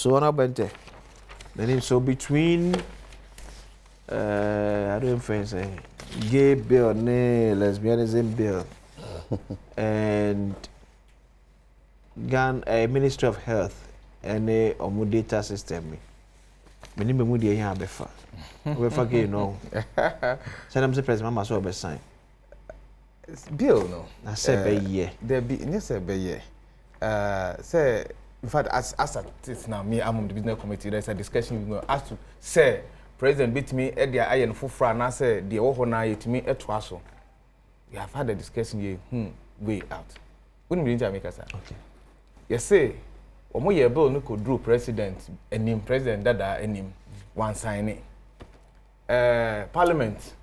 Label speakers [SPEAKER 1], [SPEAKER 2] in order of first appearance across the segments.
[SPEAKER 1] So on Bente. Then so between I don't say gay bill, lesbianism bill, and Ministry of Health and a data system. Many me mudi here befa. We forget no. Say I'm the president must be sign.
[SPEAKER 2] Bill no.
[SPEAKER 1] I said be ye.
[SPEAKER 2] There be yes be ye. Say in fact as it's now me I'm on the business committee there's a discussion we go as to say president beat me e dia aye no foforo na say de wo ho na yetimi eto aso. We have had a discussion here way out. When we need make sir.
[SPEAKER 1] Okay.
[SPEAKER 2] Yes say omo ye bill no could do president enim president dada enim one sign it. Parliament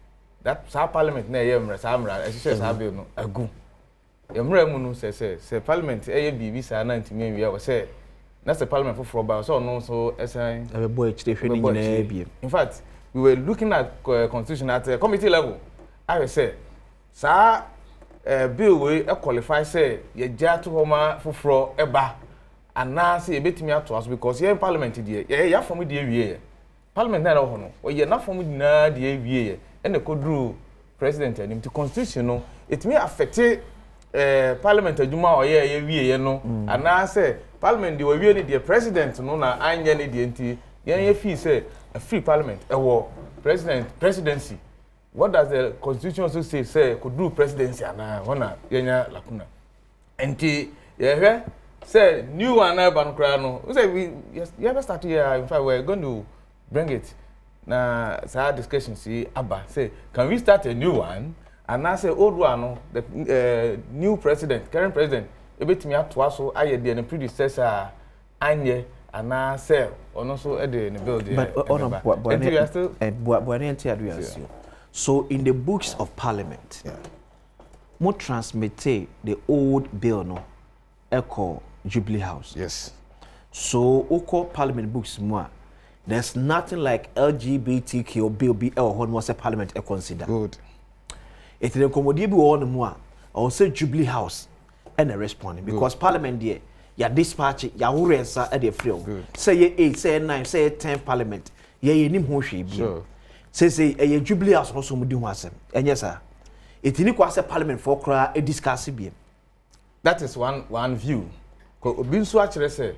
[SPEAKER 2] that sa parliament na ye mra sa mra e say sa bill no agu. Ye mra mu no say parliament e ye bibi sa na ntimi wi e say na say parliament for ba so no so esan
[SPEAKER 1] e boy chire hwe ni na biem.
[SPEAKER 2] In fact we were looking at constitution at committee level. I say sa bill we qualify say ye ja to homa foforo eba ana say e betimi ato aso because here in parliament dey ya from dey wie parliament na ho no o ye na from na dey wie e na kodru president anim to constitution no it may affect parliament adwuma o ye wie no ana say parliament dey wie ni dey president no na anya ni dey nti ye feel say a free parliament e wo presidency. What does the constitution also say could do presidency ana wana yenya lakuna enti ye say new one na ban kra no we say we you ever start here in fact we're going to bring it na sa discussion see aba say can we start a new one and I say old one no the new president current president ebetimi atoa so aye de na predecessor anye ana say ono so e de ne build there
[SPEAKER 1] but so in the books of parliament, mo transmitted the old bill no echo Jubilee House.
[SPEAKER 2] Yes.
[SPEAKER 1] So oko parliament books more. There's nothing like LGBTQ bill be was a parliament e consider.
[SPEAKER 2] Good.
[SPEAKER 1] It the commodity be on more. I will say Jubilee House and a responding because parliament there ya dispatch ya urensa e dey free. Say ye 8, say 9, say 10 parliament. Ye nim ho hwe bi. Sure. Say a Jubilee House also mudi ho asem enye sa etini kwa say parliament for kra e discuss bi.
[SPEAKER 2] That is one view ko obi nso a kire say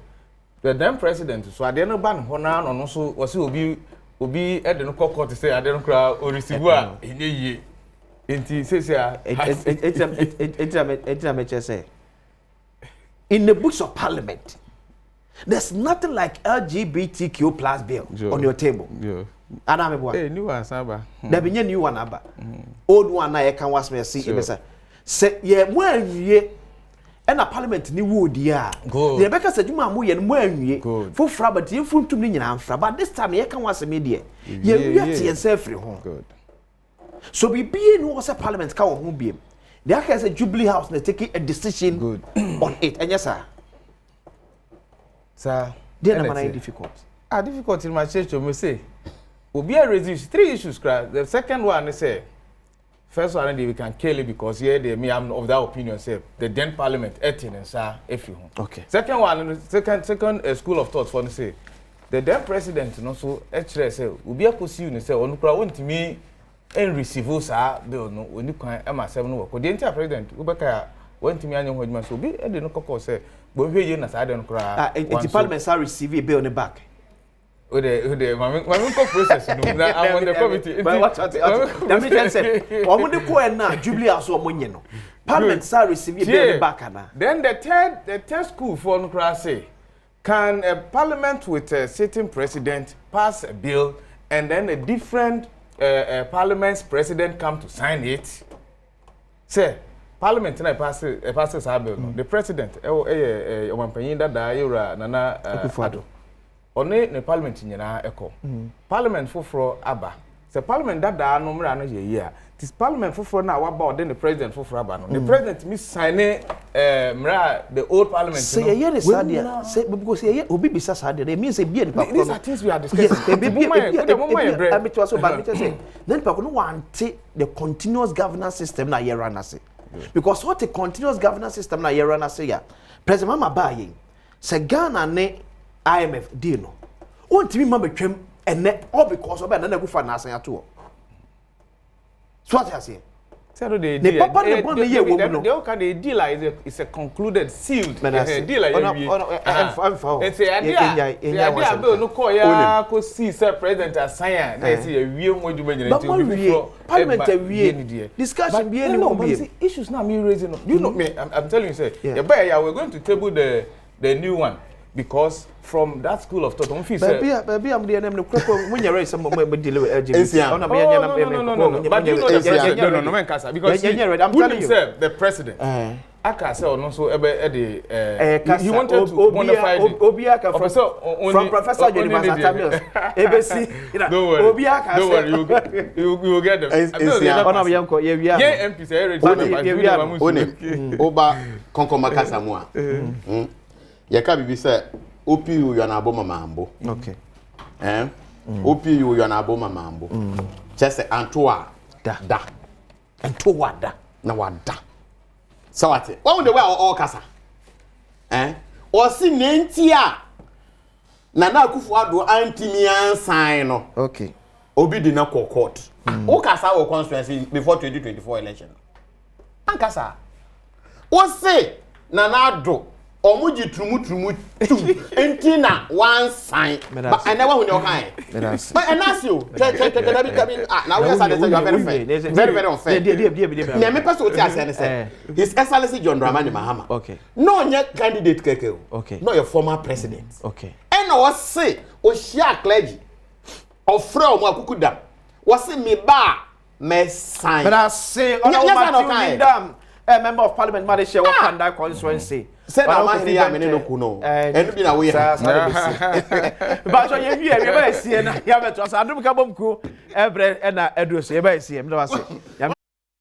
[SPEAKER 2] the then president so ade no ban ho na no so wo say obi e de no court say ade no kra o receive a enye yie enti say
[SPEAKER 1] say in the books of parliament there's nothing like LGBTQ plus bill on your table. Adom boy.
[SPEAKER 2] Eh new one saba.
[SPEAKER 1] There be new one aba. Old one na ye kan was me see e say ye mo anwie e na parliament ni wo di a. Ye be ka say djuma mo ye mo anwie. Fu fra but ye funtum ni nyina fra but this time ye kan was me die. Ye wi tie say free ho.
[SPEAKER 2] Good.
[SPEAKER 1] So be no was a parliament ka wo ho biem. They can say Jubilee House na taking a decision good on it. And yes sir.
[SPEAKER 2] Sir,
[SPEAKER 1] they na man difficult.
[SPEAKER 2] Difficult in my church me say Obi raise 3 issues. The second one is say, first one we can kill it because here me I'm of that opinion. Say the then parliament 18 and sir if you.
[SPEAKER 1] Okay.
[SPEAKER 2] Second one, second school of thought for say the then president no so actually say Obi akosi you say onu kura won't me and receive sir bill no oni kwan am asem no work. The entire president Ubeka won't me anyo hodman so Obi e de no kokko say bo hwe ye na sa de no kura.
[SPEAKER 1] The parliament sir receive a bill on the back.
[SPEAKER 2] My process I'm on the committee.
[SPEAKER 1] But what let me just say omo de ko na Jubilee House omo nye no parliament sir receive a bill on the back na.
[SPEAKER 2] Then the third school for no say can a parliament with a sitting president pass a bill and then a different parliament's president come to sign it? Say parliament na passes a bill no the president Mpensenpensenmu that era nana Adom one ne parliament nyina eko parliament foforo aba se parliament dada no mra no ye yi a this parliament foforo na wa ba ode the president foforo aba no the president mi sign mra the old parliament
[SPEAKER 1] say ye ne sadia say because ye obi bisa sadia they mean say be ni papa
[SPEAKER 2] these are things we are discussing
[SPEAKER 1] be so bad me say then papa no want the continuous governance system na ye run ase because what a continuous governance system na ye run ase ya president mama ba yin say Ghana ne IMF deal no ontimi ma betwam ene all because oba na na kufa na asan ato so what you say
[SPEAKER 2] the
[SPEAKER 1] papa ne bon ye wo no
[SPEAKER 2] the kind of deal is a concluded sealed deal and say idea no call ya ko see say president assign na say wie mo djuma nyina
[SPEAKER 1] nti parliament wie discussion be any more
[SPEAKER 2] issues now me raising you know me I'm telling you say we're going to table the new one because from that school of thought on feel say
[SPEAKER 1] baby am dey name no crop when you raise some deal with LGBT
[SPEAKER 2] no but you know no man kasa because I'm telling you the president aka say no so he wanted to modify
[SPEAKER 1] Obiaka from Professor University ABC Obiaka
[SPEAKER 2] don't worry you will get them MP say ready
[SPEAKER 3] oba konkoma kasa mu a yeka bibi say OPU you na abo mamambo
[SPEAKER 1] okay
[SPEAKER 3] OPU you na abo mamambo chese antoa da
[SPEAKER 1] antoa da
[SPEAKER 3] na wada sawate won the way all kasa o si nentia na akufu ado antimi ansan no
[SPEAKER 1] okay
[SPEAKER 3] obi di na court o kasa wo constituency before 2024 election an kasa o se na ado omuji trumu enti na one sign but I never when you can but and ask you now we say you are very unfair na me person oti ase say His Excellency John Dramani Mahama
[SPEAKER 1] okay
[SPEAKER 3] no nya candidate keke
[SPEAKER 1] okay
[SPEAKER 3] no your former president
[SPEAKER 1] okay
[SPEAKER 3] and o say o share clergy ofre o mu akukuda o say me ba me sign
[SPEAKER 1] but I say on a member of parliament Malaysia what can that constituency
[SPEAKER 3] say na man here me no kuno enu bi na we
[SPEAKER 1] but so you be see na ya beto so adum ka bom ku ebre na edu so you be see me do say